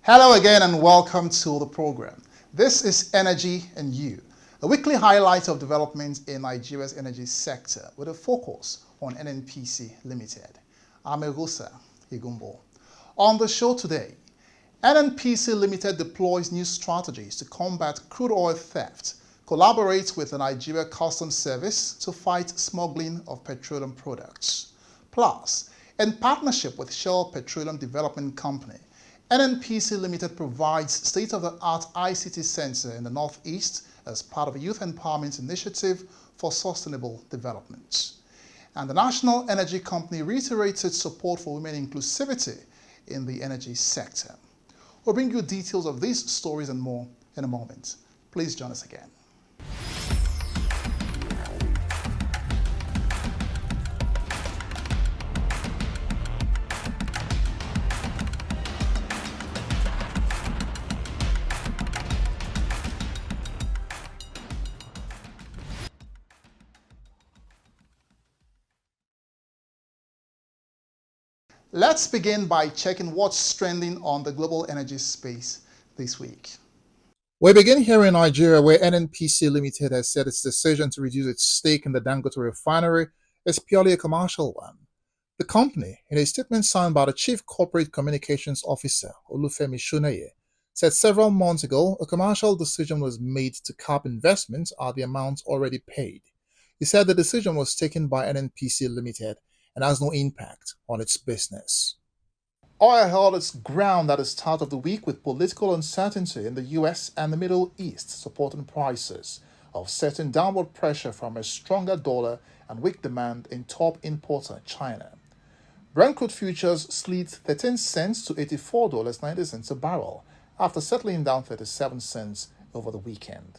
Hello again and welcome to the program. This is Energy and You, a weekly highlight of developments in Nigeria's energy sector with a focus on NNPC Limited. I'm Egusa Igumbo. On the show today, NNPC Limited deploys new strategies to combat crude oil theft, collaborates with the Nigeria Customs Service to fight smuggling of petroleum products. Plus, in partnership with Shell Petroleum Development Company, NNPC Limited provides state-of-the-art ICT center in the Northeast as part of a youth empowerment initiative for sustainable development. And the National Energy Company reiterated support for women inclusivity in the energy sector. We'll bring you details of these stories and more in a moment. Please join us again. Let's begin by checking what's trending on the global energy space this week. We begin here in Nigeria, where NNPC Limited has said its decision to reduce its stake in the Dangote refinery is purely a commercial one. The company, in a statement signed by the Chief Corporate Communications Officer, Olufemi Shuneye, said several months ago a commercial decision was made to cap investments at the amount already paid. He said the decision was taken by NNPC Limited and has no impact on its business. Oil held its ground at the start of the week with political uncertainty in the US and the Middle East supporting prices, offsetting downward pressure from a stronger dollar and weak demand in top importer China. Brent crude futures slid 13 cents to $84.90 a barrel after settling down 37 cents over the weekend.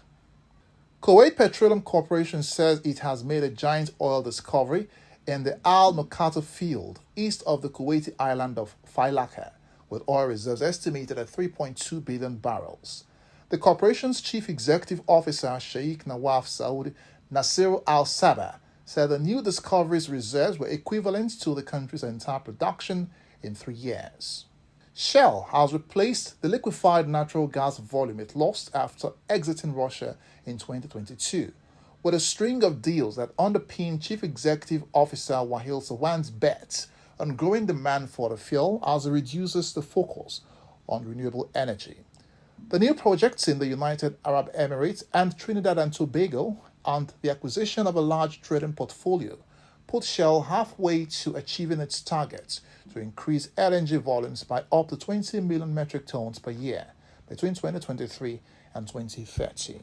Kuwait Petroleum Corporation says it has made a giant oil discovery in the Al Nokata field east of the Kuwaiti island of Failaka, with oil reserves estimated at 3.2 billion barrels. The corporation's chief executive officer, Sheikh Nawaf Saud Nasir Al Sabah, said the new discovery's reserves were equivalent to the country's entire production in 3 years. Shell has replaced the liquefied natural gas volume it lost after exiting Russia in 2022. With a string of deals that underpin Chief Executive Officer Wahil Sawan's bet on growing demand for the fuel as it reduces the focus on renewable energy. The new projects in the United Arab Emirates and Trinidad and Tobago and the acquisition of a large trading portfolio put Shell halfway to achieving its target to increase LNG volumes by up to 20 million metric tons per year between 2023 and 2030.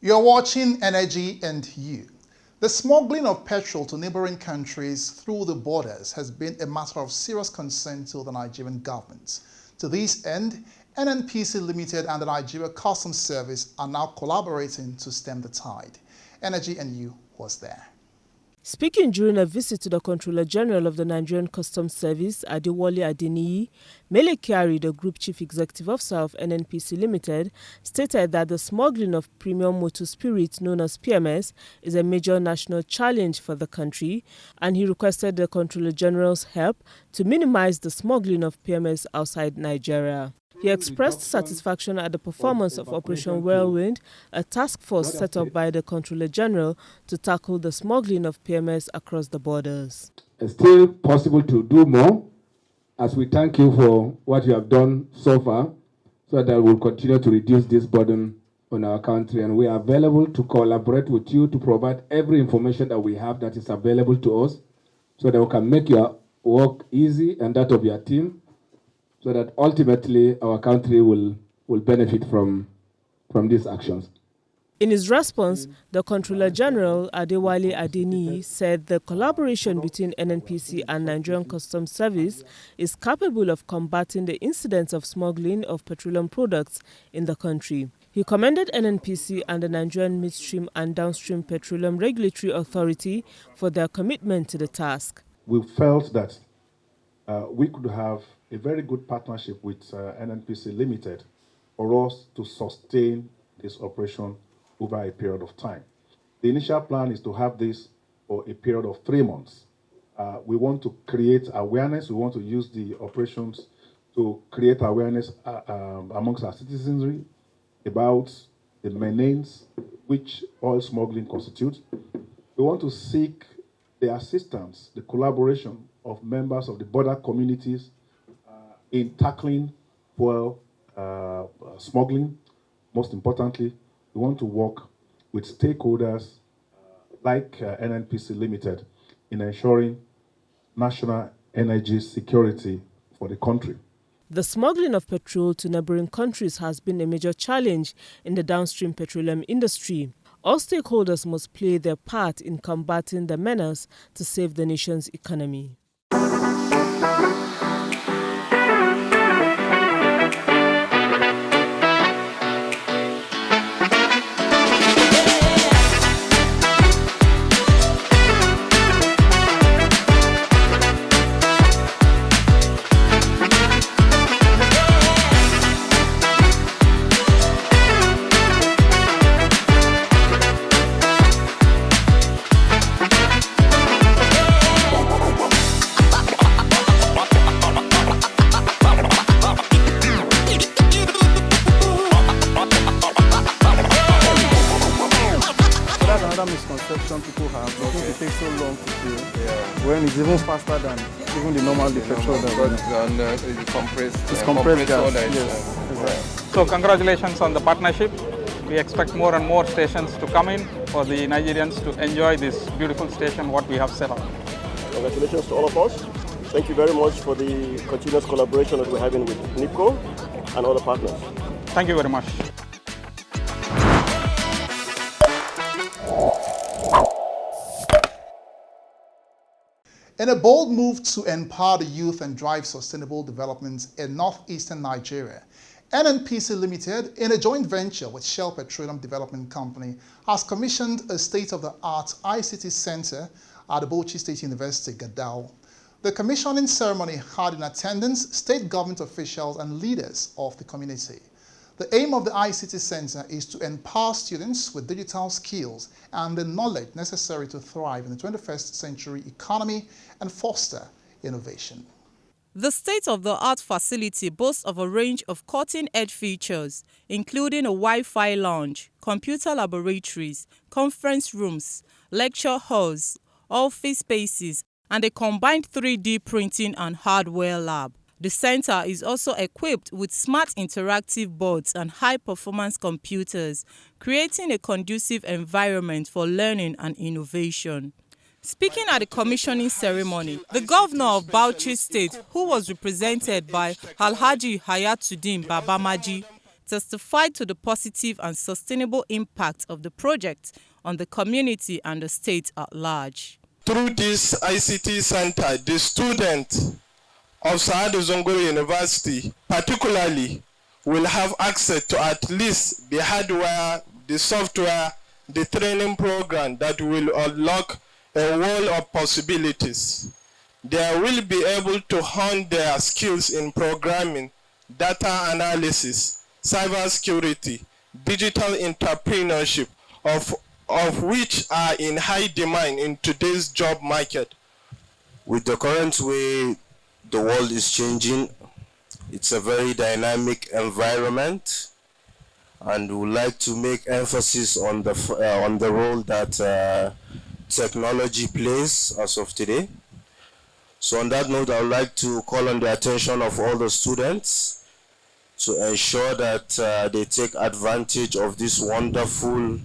You're watching Energy and You. The smuggling of petrol to neighboring countries through the borders has been a matter of serious concern to the Nigerian government. To this end, NNPC Limited and the Nigeria Customs Service are now collaborating to stem the tide. Energy and You was there. Speaking during a visit to the Controller General of the Nigerian Customs Service, Adewale Adeniyi, Mele Kyari, the Group Chief Executive Officer of NNPC Limited, stated that the smuggling of premium motor spirits known as PMS is a major national challenge for the country, and he requested the Controller General's help to minimize the smuggling of PMS outside Nigeria. He expressed satisfaction at the performance of Operation Whirlwind, a task force set up by the Controller General to tackle the smuggling of PMS across the borders. It's still possible to do more, as we thank you for what you have done so far, so that we'll continue to reduce this burden on our country. And we are available to collaborate with you to provide every information that we have that is available to us, so that we can make your work easy and that of your team, so that ultimately our country will benefit from these actions. In his response, the Controller General, Adewale Adeniyi, said the collaboration between NNPC and Nigerian Customs Service is capable of combating the incidents of smuggling of petroleum products in the country. He commended NNPC and the Nigerian Midstream and Downstream Petroleum Regulatory Authority for their commitment to the task. We felt that we could have a very good partnership with NNPC Limited for us to sustain this operation over a period of time. The initial plan is to have this for a period of 3 months. We want to create awareness. We want to use the operations to create awareness amongst our citizenry about the menace which oil smuggling constitutes. We want to seek the assistance, the collaboration of members of the border communities in tackling oil smuggling. Most importantly, we want to work with stakeholders like NNPC Limited in ensuring national energy security for the country. The smuggling of petrol to neighboring countries has been a major challenge in the downstream petroleum industry. All stakeholders must play their part in combating the menace to save the nation's economy. Misconception people have, it takes so long to fill. When it's even faster than even the normal petrol. It's compressed gas. Yes. Exactly. So congratulations on the partnership. We expect more and more stations to come in for the Nigerians to enjoy this beautiful station what we have set up. Congratulations to all of us. Thank you very much for the continuous collaboration that we're having with NIPCO and other partners. Thank you very much. In a bold move to empower the youth and drive sustainable development in northeastern Nigeria, NNPC Limited, in a joint venture with Shell Petroleum Development Company, has commissioned a state-of-the-art ICT center at the Bauchi State University, Gadao. The commissioning ceremony had in attendance state government officials and leaders of the community. The aim of the ICT Center is to empower students with digital skills and the knowledge necessary to thrive in the 21st century economy and foster innovation. The state-of-the-art facility boasts of a range of cutting-edge features, including a Wi-Fi lounge, computer laboratories, conference rooms, lecture halls, office spaces, and a combined 3D printing and hardware lab. The center is also equipped with smart interactive boards and high-performance computers, creating a conducive environment for learning and innovation. Speaking at the commissioning ceremony, the governor of Bauchi State, who was represented by Alhaji Hayatuddin Babamaji, testified to the positive and sustainable impact of the project on the community and the state at large. Through this ICT center, the students of Sa'adu Zunguru University particularly will have access to at least the hardware, the software, the training program that will unlock a world of possibilities. They will be able to hone their skills in programming, data analysis, cybersecurity, digital entrepreneurship, of which are in high demand in today's job market. With the current way the world is changing, it's a very dynamic environment, and we would like to make emphasis on the role that technology plays as of today. So on that note, I would like to call on the attention of all the students to ensure that they take advantage of this wonderful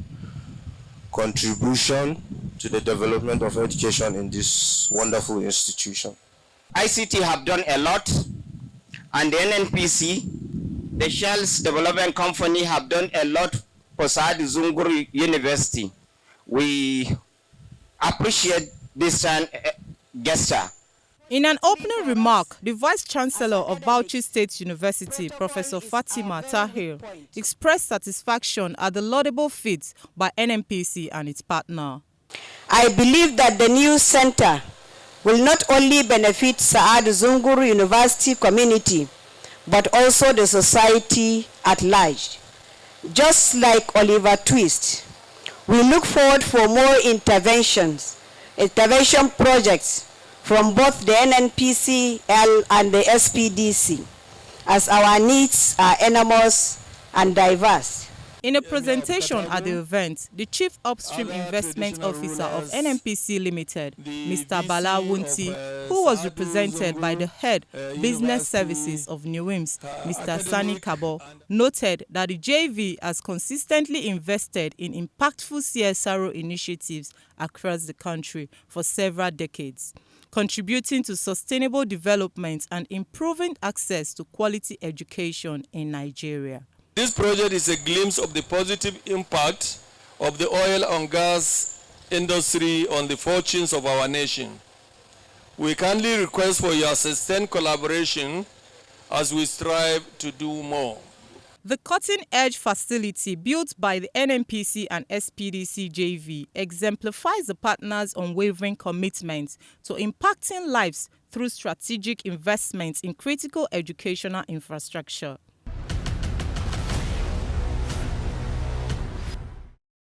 contribution to the development of education in this wonderful institution. ICT have done a lot, and the NNPC, the Shell's development company, have done a lot for Sa'adu Zunguru University. We appreciate this gesture. In an opening remark, the Vice-Chancellor of Bauchi State University, Professor Fatima Tahir, expressed satisfaction at the laudable feat by NNPC and its partner. I believe that the new center will not only benefit Sa'adu Zunguru University community, but also the society at large. Just like Oliver Twist, we look forward for more intervention projects from both the NNPCL and the SPDC, as our needs are enormous and diverse. In a presentation at the event, the Chief Upstream Investment Officer of NNPC Limited, Mr. Bala Wunti, who was represented by the Head Business Services of NEWIMS, Mr. Sani Kabo, noted that the JV has consistently invested in impactful CSRO initiatives across the country for several decades, contributing to sustainable development and improving access to quality education in Nigeria. This project is a glimpse of the positive impact of the oil and gas industry on the fortunes of our nation. We kindly request for your sustained collaboration as we strive to do more. The cutting-edge facility built by the NNPC and SPDC JV exemplifies the partners' unwavering commitment to impacting lives through strategic investments in critical educational infrastructure.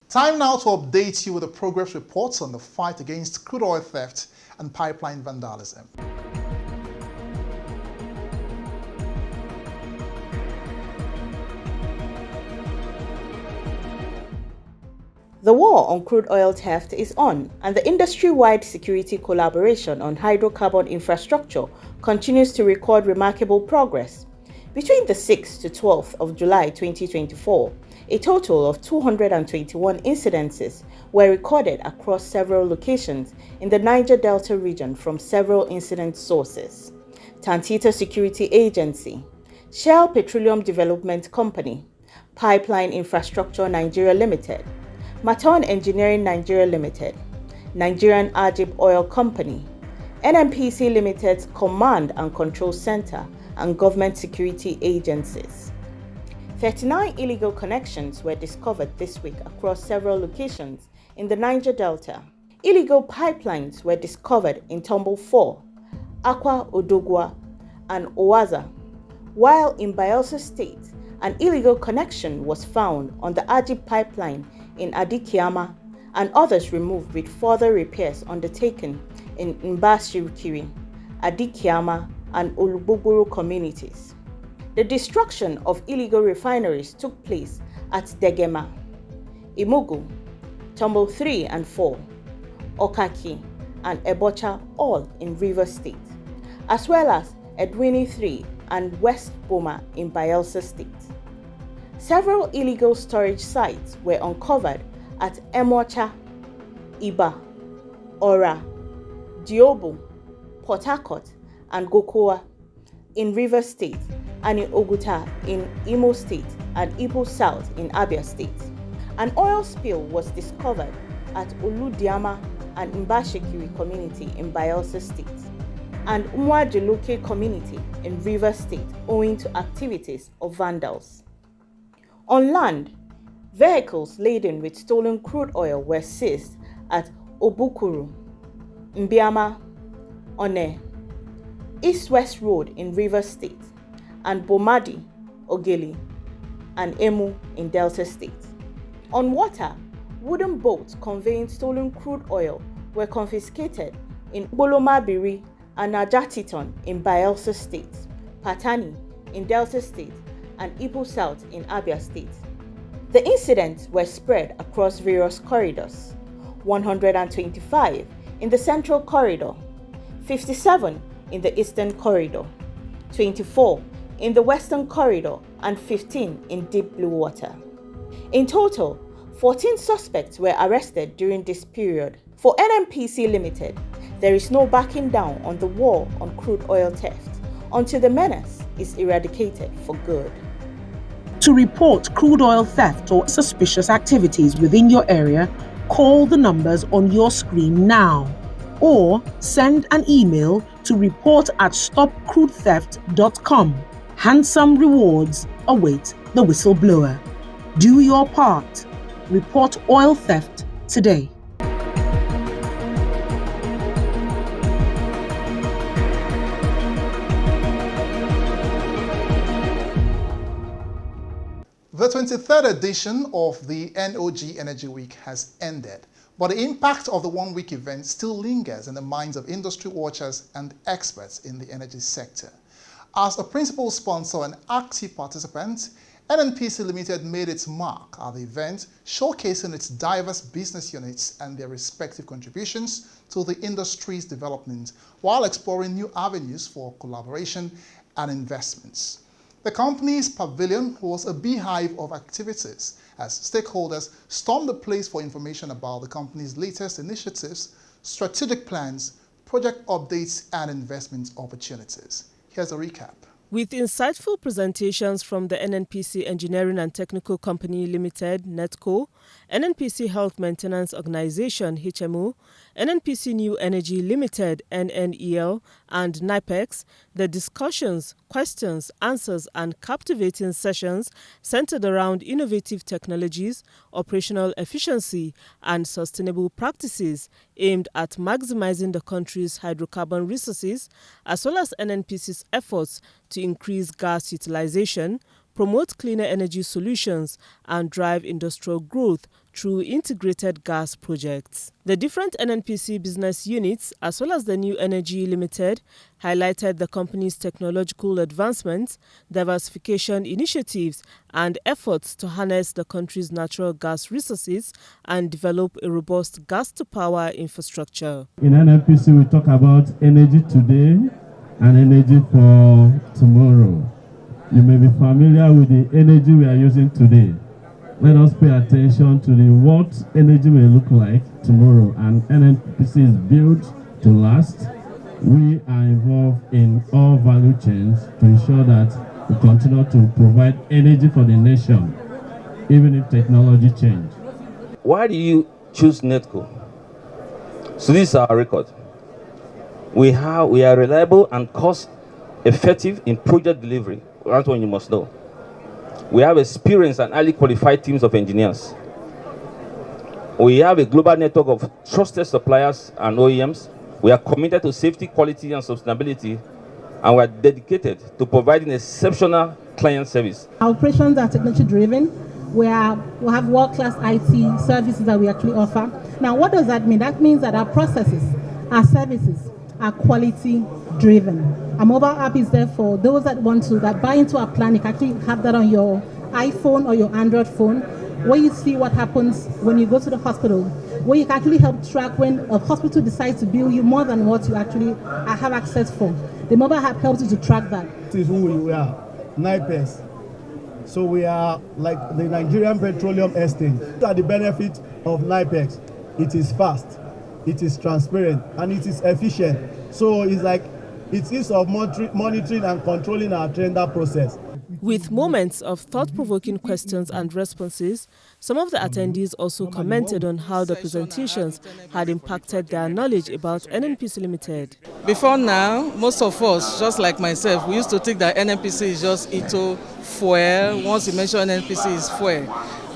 Time now to update you with the progress reports on the fight against crude oil theft and pipeline vandalism. The war on crude oil theft is on, and the industry-wide security collaboration on hydrocarbon infrastructure continues to record remarkable progress. Between the 6th to 12th of July 2024, a total of 221 incidences were recorded across several locations in the Niger Delta region from several incident sources: Tantita Security Agency, Shell Petroleum Development Company, Pipeline Infrastructure Nigeria Limited, Maton Engineering Nigeria Limited, Nigerian Ajib Oil Company, NNPC Limited's Command and Control Center, and government security agencies. 39 illegal connections were discovered this week across several locations in the Niger Delta. Illegal pipelines were discovered in Tombo 4, Akwa Odogwa, and Owaza, while in Bayelsa State, an illegal connection was found on the Ajib pipeline in Adikiama, and others removed with further repairs undertaken in Mbashirikiri, Adikiama, and Olugbogbo communities. The destruction of illegal refineries took place at Degema, Imugu, Tombo 3 and 4, Okaki, and Ebocha, all in Rivers State, as well as Edwini 3 and West Boma in Bayelsa State. Several illegal storage sites were uncovered at Emocha, Iba, Ora, Diobu, Port Harcourt, and Gokoa in Rivers State, and in Oguta in Imo State and Ipo South in Abia State. An oil spill was discovered at Oludiama and Mbashikiri community in Bayelsa State, and Umwajeloke community in Rivers State owing to activities of vandals. On land, vehicles laden with stolen crude oil were seized at Obukuru, Mbiama, One, East-West Road in Rivers State, and Bomadi, Ogeli, and Emu in Delta State. On water, wooden boats conveying stolen crude oil were confiscated in Bolomabiri and Ajatiton in Bayelsa State, Patani in Delta State, and Ipo South in Abia State. The incidents were spread across various corridors: 125 in the Central Corridor, 57 in the Eastern Corridor, 24 in the Western Corridor, and 15 in Deep Blue Water. In total, 14 suspects were arrested during this period. For NNPC Limited, there is no backing down on the war on crude oil theft until the menace is eradicated for good. To report crude oil theft or suspicious activities within your area, call the numbers on your screen now, or send an email to report@stopcrudetheft.com. Handsome rewards await the whistleblower. Do your part. Report oil theft today. The 23rd edition of the NOG Energy Week has ended. But the impact of the one-week event still lingers in the minds of industry watchers and experts in the energy sector. As a principal sponsor and active participant, NNPC Limited made its mark at the event, showcasing its diverse business units and their respective contributions to the industry's development, while exploring new avenues for collaboration and investments. The company's pavilion was a beehive of activities as stakeholders stormed the place for information about the company's latest initiatives, strategic plans, project updates, and investment opportunities. Here's a recap. With insightful presentations from the NNPC Engineering and Technical Company Limited, NETCO, NNPC Health Maintenance Organization, HMO, NNPC New Energy Limited, NNEL, and NIPEX, the discussions, questions, answers, and captivating sessions centered around innovative technologies, operational efficiency, and sustainable practices aimed at maximizing the country's hydrocarbon resources, as well as NNPC's efforts to increase gas utilization, promote cleaner energy solutions, and drive industrial growth through integrated gas projects. The different NNPC business units, as well as the New Energy Limited, highlighted the company's technological advancements, diversification initiatives, and efforts to harness the country's natural gas resources and develop a robust gas-to-power infrastructure. In NNPC, we talk about energy today and energy for tomorrow. You may be familiar with the energy we are using today. Let us pay attention to what energy will look like tomorrow, and NNPC is built to last. We are involved in all value chains to ensure that we continue to provide energy for the nation, even if technology changes. Why do you choose NETCO? So this is our record. We are reliable and cost-effective in project delivery. That's what you must know. We have experienced and highly qualified teams of engineers. We have a global network of trusted suppliers and OEMs. We are committed to safety, quality, and sustainability, and we are dedicated to providing exceptional client service. Our operations are technology-driven. We have world-class IT services that we actually offer. Now, what does that mean? That means that our processes, our services are quality-driven. Our mobile app is there for those that want to buy into our plan. You can actually have that on your iPhone or your Android phone, where you see what happens when you go to the hospital, where you can actually help track when a hospital decides to bill you more than what you actually have access for. The mobile app helps you to track that. This is who we are, NIPEX. So we are like the Nigerian Petroleum Exchange. These are the benefits of NIPEX. It is fast, it is transparent, and it is efficient. So it's like it is of monitoring and controlling our tender process. With moments of thought-provoking questions and responses, some of the attendees also commented on how the presentations had impacted their knowledge about NNPC Limited. Before now, most of us, just like myself, we used to think that NNPC is just into fuel. Once you mention NNPC is fuel,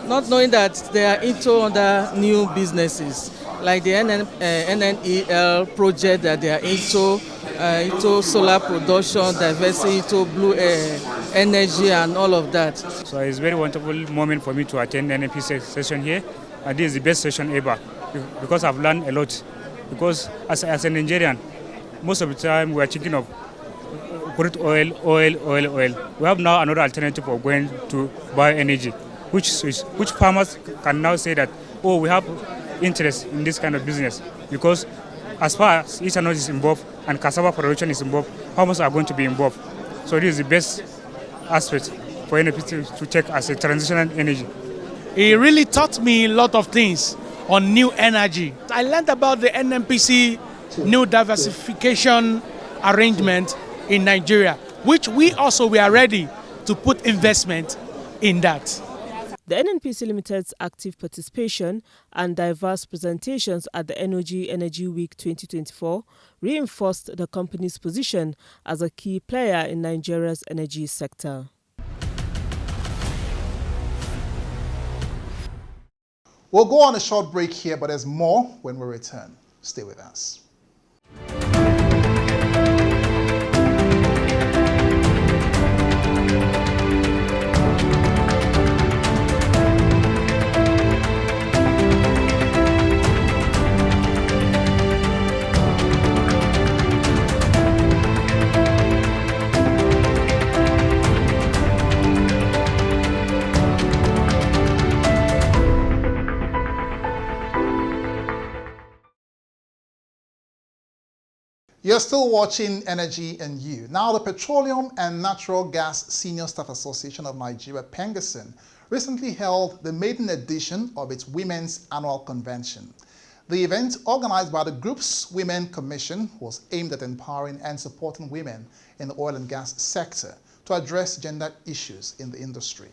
not knowing that they are into other new businesses, like the NNEL project that they are into solar production, diversity, into blue energy and all of that. So it's a very wonderful moment for me to attend the NNPC session here, and this is the best session ever because I've learned a lot. Because as an Nigerian, most of the time we are thinking of crude oil. We have now another alternative of going to bioenergy, which farmers can now say that, oh, we have interest in this kind of business, because as far as ethanol is involved and cassava production is involved, farmers are going to be involved. So this is the best aspect for NNPC to take as a transitional energy. It really taught me a lot of things on new energy. I learned about the NNPC new diversification arrangement in Nigeria, which we are ready to put investment in that. The NNPC Limited's active participation and diverse presentations at the NOG Energy Week 2024 reinforced the company's position as a key player in Nigeria's energy sector. We'll go on a short break here, but there's more when we return. Stay with us. You're still watching Energy and You. Now, the Petroleum and Natural Gas Senior Staff Association of Nigeria, PENGAS, recently held the maiden edition of its Women's Annual Convention. The event, organized by the group's Women Commission, was aimed at empowering and supporting women in the oil and gas sector to address gender issues in the industry.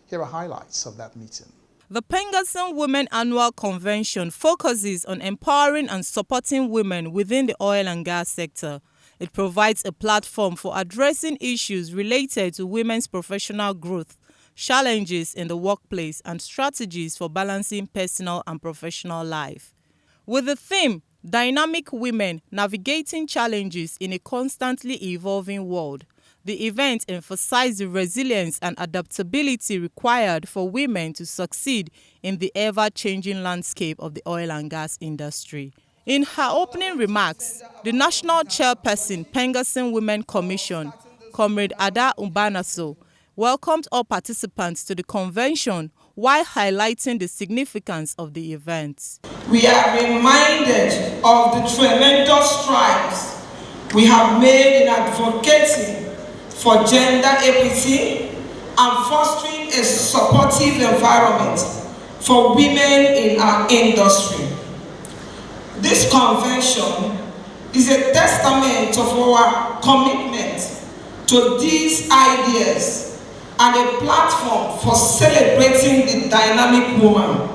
Here are highlights of that meeting. The PENGAS Women Annual Convention focuses on empowering and supporting women within the oil and gas sector. It provides a platform for addressing issues related to women's professional growth, challenges in the workplace, and strategies for balancing personal and professional life. With the theme, Dynamic Women Navigating Challenges in a Constantly Evolving World, the event emphasized the resilience and adaptability required for women to succeed in the ever-changing landscape of the oil and gas industry. In her opening remarks, the National Chairperson, PENGAS Women Commission, Comrade Ada Ubanaso, welcomed all participants to the convention while highlighting the significance of the event. We are reminded of the tremendous strides we have made in advocating for gender equity and fostering a supportive environment for women in our industry. This convention is a testament of our commitment to these ideas and a platform for celebrating the dynamic woman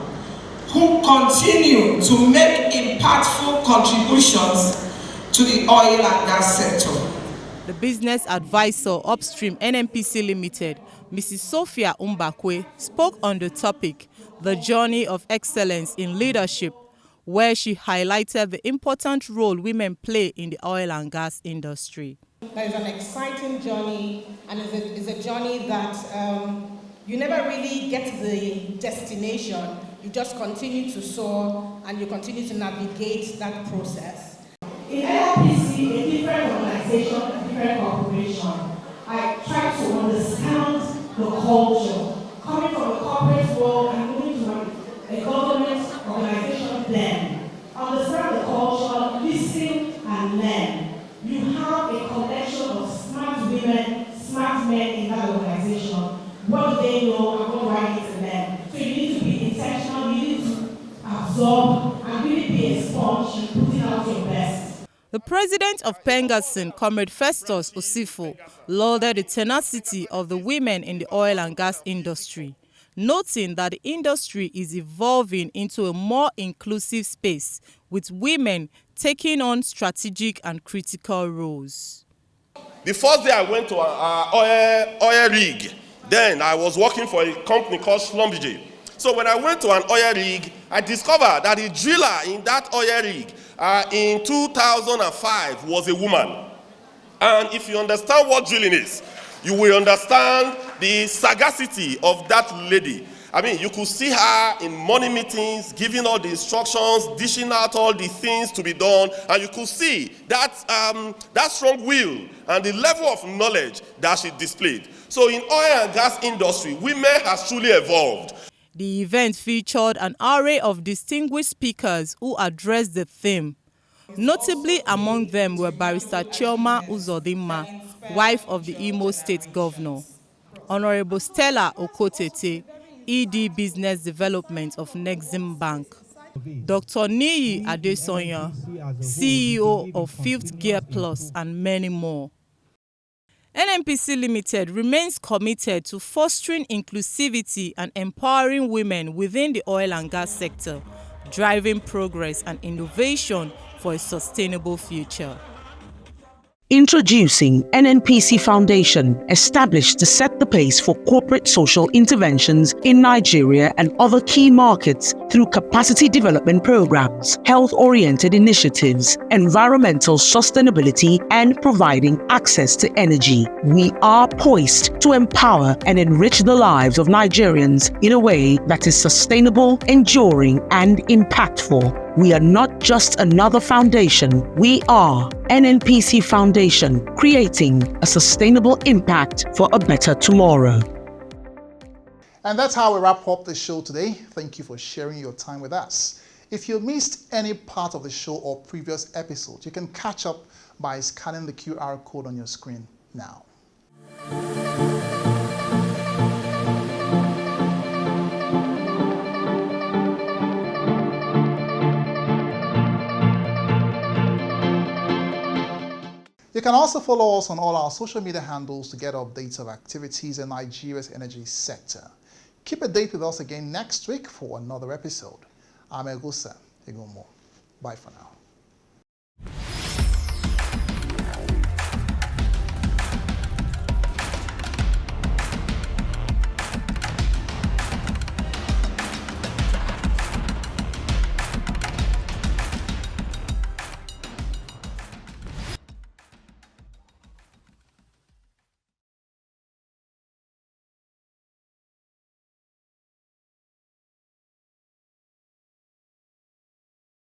who continue to make impactful contributions to the oil and gas sector. The business advisor upstream NNPC Limited, Mrs. Sophia Umbakwe, spoke on the topic, The Journey of Excellence in Leadership, where she highlighted the important role women play in the oil and gas industry. That is an exciting journey, and it's a journey that you never really get to the destination. You just continue to soar and you continue to navigate that process. In NNPC, a different organization, a different corporation, I try to understand the culture. Coming from the corporate world and moving to a government organization, then understand the culture, listen and learn. You have a collection of smart women, smart men in that organization. What do they know and what do I need to learn? So you need to be intentional, you need to absorb and really be a sponge and putting out your best. The president of PENGAS, Comrade Festus Osifo, lauded the tenacity of the women in the oil and gas industry, noting that the industry is evolving into a more inclusive space, with women taking on strategic and critical roles. The first day I went to an oil rig, then I was working for a company called Schlumberger. So when I went to an oil rig, I discovered that the driller in that oil rig in 2005 was a woman. And if you understand what drilling is, you will understand the sagacity of that lady. I mean, you could see her in morning meetings, giving all the instructions, dishing out all the things to be done, and you could see that, that strong will and the level of knowledge that she displayed. So in oil and gas industry, women has truly evolved. The event featured an array of distinguished speakers who addressed the theme. Notably among them were Barrister Chioma Uzodimma, wife of the Imo State Governor, Honorable Stella Okotete, ED Business Development of Nexim Bank, Dr. Niyi Adesonya, CEO of Fifth Gear Plus, and many more. NNPC Limited remains committed to fostering inclusivity and empowering women within the oil and gas sector, driving progress and innovation for a sustainable future. Introducing NNPC Foundation, established to set the pace for corporate social interventions in Nigeria and other key markets through capacity development programs, health-oriented initiatives, environmental sustainability, and providing access to energy. We are poised to empower and enrich the lives of Nigerians in a way that is sustainable, enduring, and impactful. We are not just another foundation. We are NNPC Foundation, creating a sustainable impact for a better tomorrow. And that's how we wrap up the show today. Thank you for sharing your time with us. If you missed any part of the show or previous episode, you can catch up by scanning the QR code on your screen now. You can also follow us on all our social media handles to get updates of activities in Nigeria's energy sector. Keep a date with us again next week for another episode. I'm Egusa Egumo. Bye for now.